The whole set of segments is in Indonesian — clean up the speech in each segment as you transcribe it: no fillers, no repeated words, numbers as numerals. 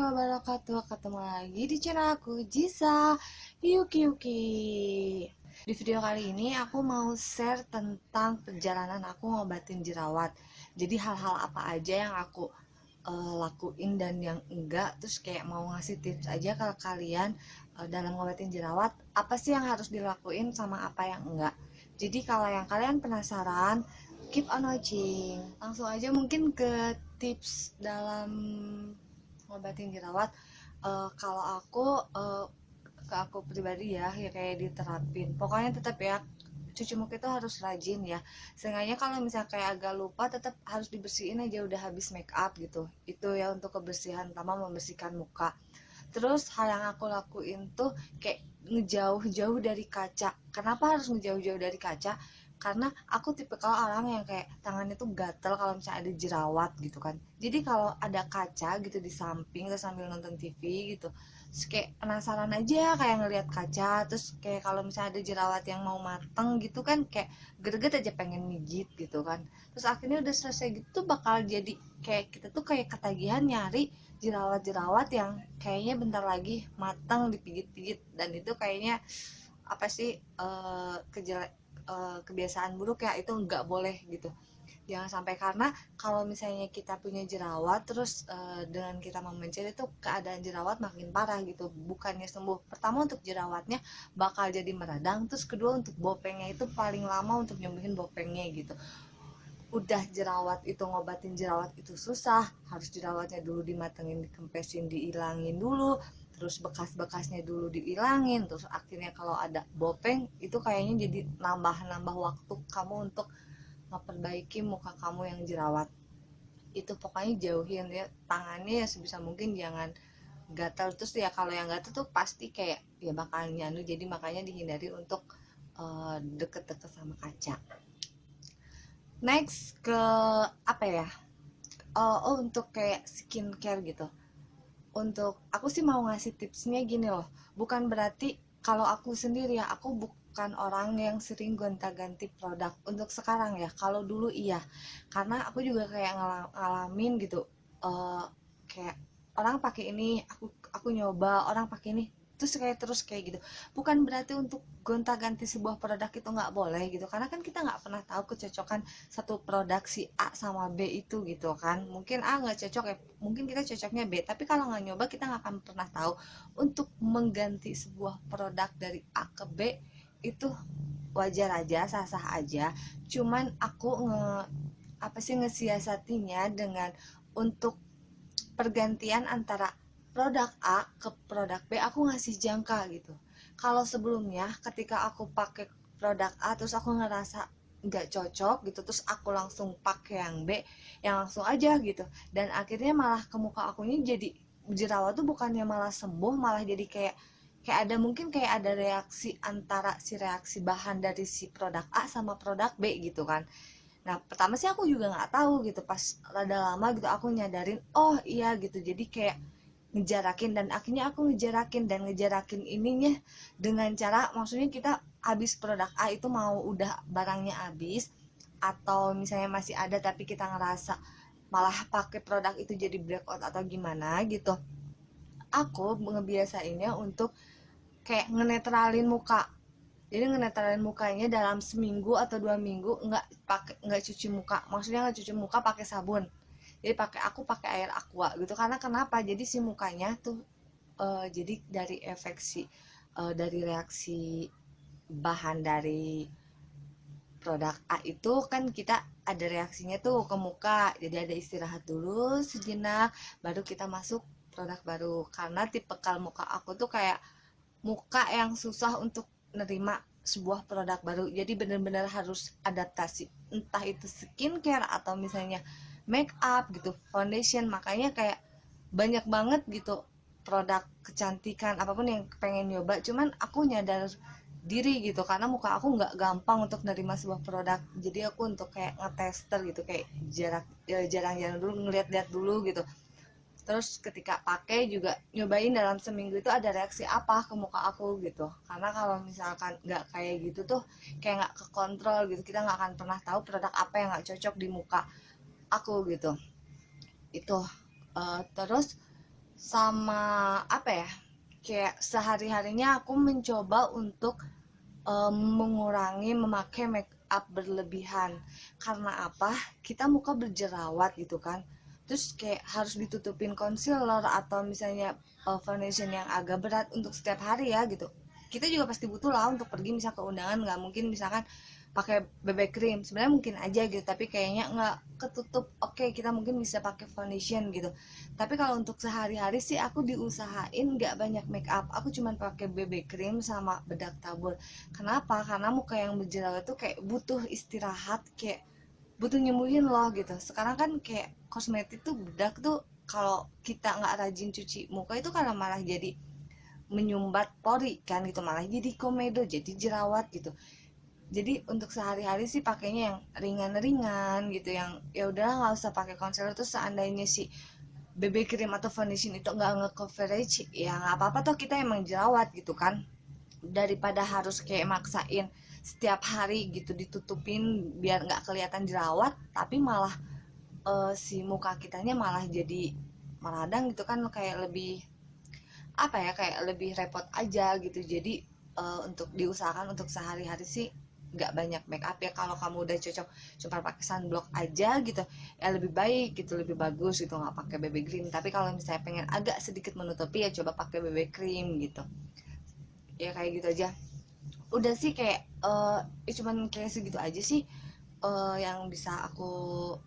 wabarakatuh. Ketemu lagi di channel aku, Jisa Yuki Yuki. Di video kali ini aku mau share tentang perjalanan aku ngobatin jerawat. Jadi hal-hal apa aja yang aku lakuin dan yang enggak. Terus kayak mau ngasih tips aja ke kalian dalam ngobatin jerawat. Apa sih yang harus dilakuin sama apa yang enggak. Jadi kalau yang kalian penasaran, keep on watching. Langsung aja mungkin ke tips dalam ngobatin jerawat. Kalau ke aku pribadi ya kayak diterapin. Pokoknya tetap ya cuci muka itu harus rajin ya. Seenggaknya kalau misalnya kayak agak lupa tetap harus dibersihin aja udah habis make up gitu. Itu ya untuk kebersihan, pertama membersihkan muka. Terus hal yang aku lakuin tuh kayak ngejauh-jauh dari kaca. Kenapa harus ngejauh-jauh dari kaca? Karena aku tipikal orang yang kayak tangannya tuh gatel kalau misalnya ada jerawat gitu kan. Jadi kalau ada kaca gitu di samping terus sambil nonton TV gitu, terus kayak penasaran aja kayak ngelihat kaca. Terus kayak kalau misalnya ada jerawat yang mau mateng gitu kan, kayak greget aja pengen mijit gitu kan. Terus akhirnya udah selesai gitu bakal jadi kayak kita tuh kayak ketagihan nyari jerawat-jerawat yang kayaknya bentar lagi matang dipijit-pijit. Dan itu kayaknya apa sih, kebiasaan buruk ya, itu nggak boleh gitu, jangan sampai. Karena kalau misalnya kita punya jerawat terus dengan kita memencet itu keadaan jerawat makin parah gitu, bukannya sembuh. Pertama untuk jerawatnya bakal jadi meradang, terus kedua untuk bopengnya itu paling lama untuk nyembuhin bopengnya gitu. Udah jerawat itu, ngobatin jerawat itu susah, harus jerawatnya dulu dimatengin, dikempesin, diilangin dulu, terus bekas-bekasnya dulu diilangin, terus akhirnya kalau ada bopeng itu kayaknya jadi nambah-nambah waktu kamu untuk memperbaiki muka kamu yang jerawat. Itu pokoknya jauhin ya tangannya ya sebisa mungkin, jangan gatal. Terus ya kalau yang gatal tuh pasti kayak ya bakal nyandu, jadi makanya dihindari untuk deket-deket sama kaca. Next ke apa ya, untuk kayak skincare gitu. Untuk aku sih mau ngasih tipsnya gini loh, bukan berarti kalau aku sendiri ya, aku bukan orang yang sering gonta-ganti produk untuk sekarang ya. Kalau dulu iya, karena aku juga kayak ngalamin gitu, kayak orang pakai ini, aku nyoba, orang pakai ini, terus kayak gitu. Bukan berarti untuk gonta-ganti sebuah produk itu nggak boleh gitu, karena kan kita nggak pernah tahu kecocokan satu produk si A sama B itu gitu kan. Mungkin A nggak cocok ya, mungkin kita cocoknya B, tapi kalau nggak nyoba kita nggak akan pernah tahu. Untuk mengganti sebuah produk dari A ke B itu wajar aja, sah-sah aja. Cuman aku ngesiasatinya dengan untuk pergantian antara produk A ke produk B, aku ngasih jangka gitu. Kalau sebelumnya ketika aku pakai produk A terus aku ngerasa nggak cocok gitu, terus aku langsung pakai yang B, yang langsung aja gitu, dan akhirnya malah ke muka akunya jadi jerawat tuh bukannya malah sembuh, malah jadi kayak kayak ada, mungkin kayak ada reaksi antara si reaksi bahan dari si produk A sama produk B gitu kan. Nah pertama sih aku juga nggak tahu gitu, pas rada lama gitu aku nyadarin, oh iya gitu. Jadi kayak ngejarakin, dan akhirnya aku ngejarakin ininya dengan cara, maksudnya kita habis produk A itu mau udah barangnya habis, atau misalnya masih ada tapi kita ngerasa malah pakai produk itu jadi breakout atau gimana gitu, aku ngebiasainnya untuk kayak ngenetralin muka. Jadi ngenetralin mukanya dalam seminggu atau 2 minggu nggak cuci muka, maksudnya nggak cuci muka pakai sabun. Jadi aku pakai air aqua gitu. Karena kenapa, jadi si mukanya tuh jadi dari dari reaksi bahan dari produk A itu kan kita ada reaksinya tuh ke muka, jadi ada istirahat dulu sejenak baru kita masuk produk baru. Karena tipikal muka aku tuh kayak muka yang susah untuk nerima sebuah produk baru, jadi benar-benar harus adaptasi, entah itu skincare atau misalnya make up gitu, foundation. Makanya kayak banyak banget gitu produk kecantikan apapun yang pengen nyoba, cuman aku nyadar diri gitu karena muka aku nggak gampang untuk nerima sebuah produk. Jadi aku untuk kayak ngetester gitu, kayak jarang-jarang dulu ngeliat-liat dulu gitu. Terus ketika pakai juga nyobain dalam seminggu itu ada reaksi apa ke muka aku gitu. Karena kalau misalkan nggak kayak gitu tuh kayak nggak kekontrol gitu, kita nggak akan pernah tahu produk apa yang nggak cocok di muka aku gitu. Itu terus sama apa ya, kayak sehari-harinya aku mencoba untuk mengurangi memakai make up berlebihan. Karena apa? Kita muka berjerawat gitu kan, terus kayak harus ditutupin concealer atau misalnya foundation yang agak berat untuk setiap hari ya gitu. Kita juga pasti butuh lah untuk pergi misal ke undangan, nggak mungkin misalkan pakai BB cream, sebenarnya mungkin aja gitu tapi kayaknya nggak ketutup. Oke, kita mungkin bisa pakai foundation gitu, tapi kalau untuk sehari-hari sih aku diusahain nggak banyak make up, aku cuman pakai BB cream sama bedak tabur. Kenapa? Karena muka yang berjerawat tuh kayak butuh istirahat, kayak butuh nyembuhin loh gitu. Sekarang kan kayak kosmetik tuh bedak tuh kalau kita nggak rajin cuci muka itu karena malah jadi menyumbat pori kan gitu, malah jadi komedo, jadi jerawat gitu. Jadi untuk sehari-hari sih pakainya yang ringan-ringan gitu, yang ya udah nggak usah pakai concealer. Terus seandainya si BB cream atau foundation itu nggak nge-coverage ya nggak apa-apa, toh kita emang jerawat gitu kan, daripada harus kayak maksain setiap hari gitu ditutupin biar nggak kelihatan jerawat tapi malah si muka kitanya malah jadi meradang gitu kan, kayak lebih apa ya, kayak lebih repot aja gitu. Jadi untuk diusahakan untuk sehari-hari sih nggak banyak make up ya. Kalau kamu udah cocok cuma pakai sunblock aja gitu ya lebih baik gitu, lebih bagus gitu nggak pakai BB cream. Tapi kalau misalnya pengen agak sedikit menutupi ya coba pakai BB cream gitu ya, kayak gitu aja. Udah sih kayak cuman kayak segitu aja sih yang bisa aku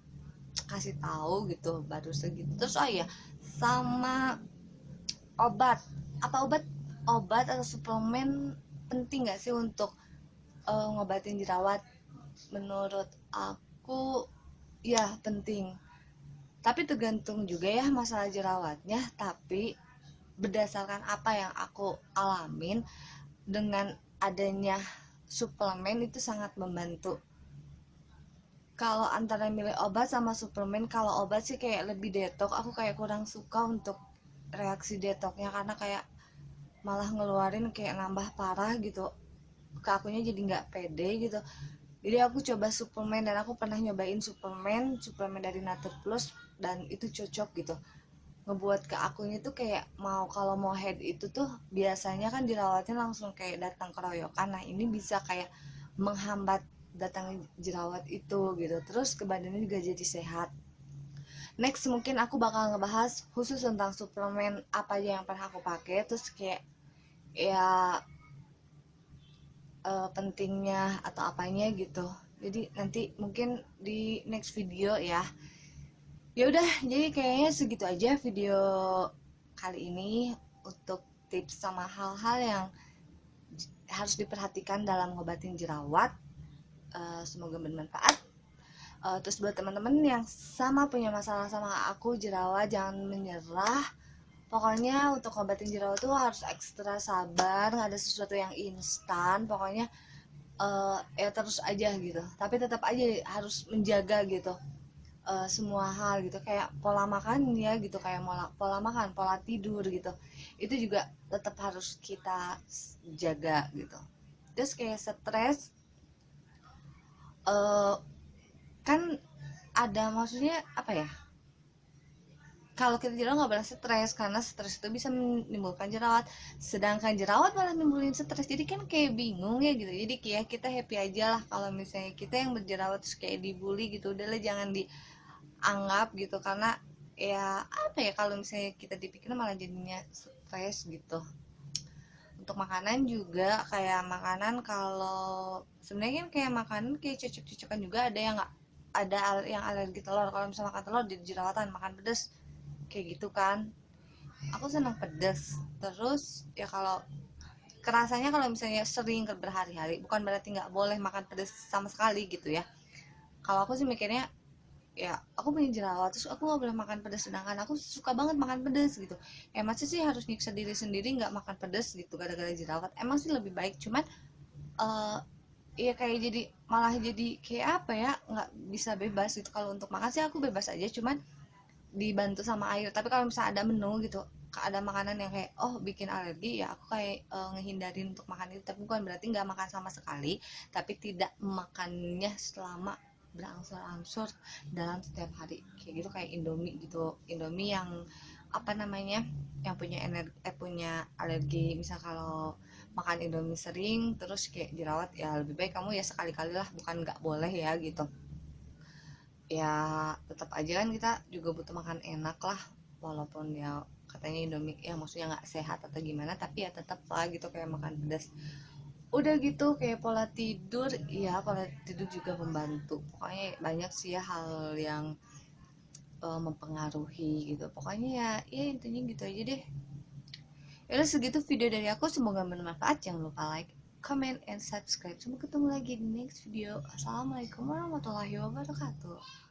kasih tahu gitu, baru segitu. Terus oh iya, sama obat, apa obat atau suplemen penting nggak sih untuk ngobatin jerawat? Menurut aku ya penting, tapi tergantung juga ya masalah jerawatnya. Tapi berdasarkan apa yang aku alamin, dengan adanya suplemen itu sangat membantu. Kalau antara milih obat sama suplemen, kalau obat sih kayak lebih detok, aku kayak kurang suka untuk reaksi detoknya karena kayak malah ngeluarin kayak nambah parah gitu ke akunya, jadi nggak pede gitu. Jadi aku coba suplemen dan aku pernah nyobain suplemen dari Nature Plus dan itu cocok gitu, ngebuat ke akunya tuh kayak mau, kalau mau head itu tuh biasanya kan dirawatnya langsung kayak datang keroyokan, nah ini bisa kayak menghambat datang jerawat itu gitu, terus ke badannya juga jadi sehat. Next mungkin aku bakal ngebahas khusus tentang suplemen apa aja yang pernah aku pakai, terus kayak ya pentingnya atau apanya gitu. Jadi nanti mungkin di next video ya. Ya udah, jadi kayaknya segitu aja video kali ini untuk tips sama hal-hal yang harus diperhatikan dalam ngobatin jerawat. Semoga bermanfaat. Terus buat teman-teman yang sama punya masalah sama aku jerawat, jangan menyerah. Pokoknya untuk ngobatin jerawat tuh harus ekstra sabar, nggak ada sesuatu yang instan. Pokoknya ya terus aja gitu, tapi tetap aja harus menjaga gitu semua hal gitu, kayak pola makan ya gitu, kayak pola makan, pola tidur gitu, itu juga tetap harus kita jaga gitu. Terus kayak stres, eh, kan ada maksudnya apa ya, kalau kita jerawat nggak boleh stres karena stres itu bisa menimbulkan jerawat, sedangkan jerawat malah nimbulin stres, jadi kan kayak bingung ya gitu. Jadi kayak kita happy aja lah kalau misalnya kita yang berjerawat terus kayak dibully gitu, udahlah jangan dianggap gitu, karena ya apa ya, kalau misalnya kita dipikir malah jadinya stres gitu. Untuk makanan juga kayak makanan, kalau sebenarnya kan kayak makanan kayak cocok-cocokan juga, ada yang nggak, ada yang alergi telur, kalau misalnya makan telur jadi jerawatan, makan pedas kayak gitu kan. Aku senang pedas. Terus ya kalau kerasanya kalau misalnya sering berhari-hari bukan berarti nggak boleh makan pedas sama sekali gitu ya. Kalau aku sih mikirnya ya aku punya jerawat terus aku nggak boleh makan pedas, sedangkan aku suka banget makan pedas gitu. Masa sih harus nyiksa diri sendiri nggak makan pedas gitu gara-gara jerawat? Emang sih lebih baik, cuman uh, ya kayak jadi malah jadi kayak apa ya, nggak bisa bebas gitu. Kalau untuk makan sih aku bebas aja, cuman dibantu sama air. Tapi kalau misalnya ada menu gitu, ada makanan yang kayak oh bikin alergi, ya aku kayak ngehindarin untuk makan itu. Tapi bukan berarti nggak makan sama sekali, tapi tidak makannya selama berangsur-angsur dalam setiap hari kayak gitu, kayak Indomie gitu. Indomie yang apa namanya, yang punya energi punya alergi, misal kalau makan Indomie sering terus kayak jerawat, ya lebih baik kamu ya sekali-kali lah, bukan nggak boleh ya gitu. Ya tetap aja kan kita juga butuh makan enak lah, walaupun ya katanya Indomie ya maksudnya nggak sehat atau gimana, tapi ya tetap lah gitu kayak makan pedas. Udah gitu kayak pola tidur, ya pola tidur juga membantu. Pokoknya banyak sih ya hal yang mempengaruhi gitu. Pokoknya ya intinya gitu aja deh. Ya udah segitu video dari aku, semoga bermanfaat. Jangan lupa like, comment, and subscribe. Sampai ketemu lagi di next video. Assalamualaikum warahmatullahi wabarakatuh.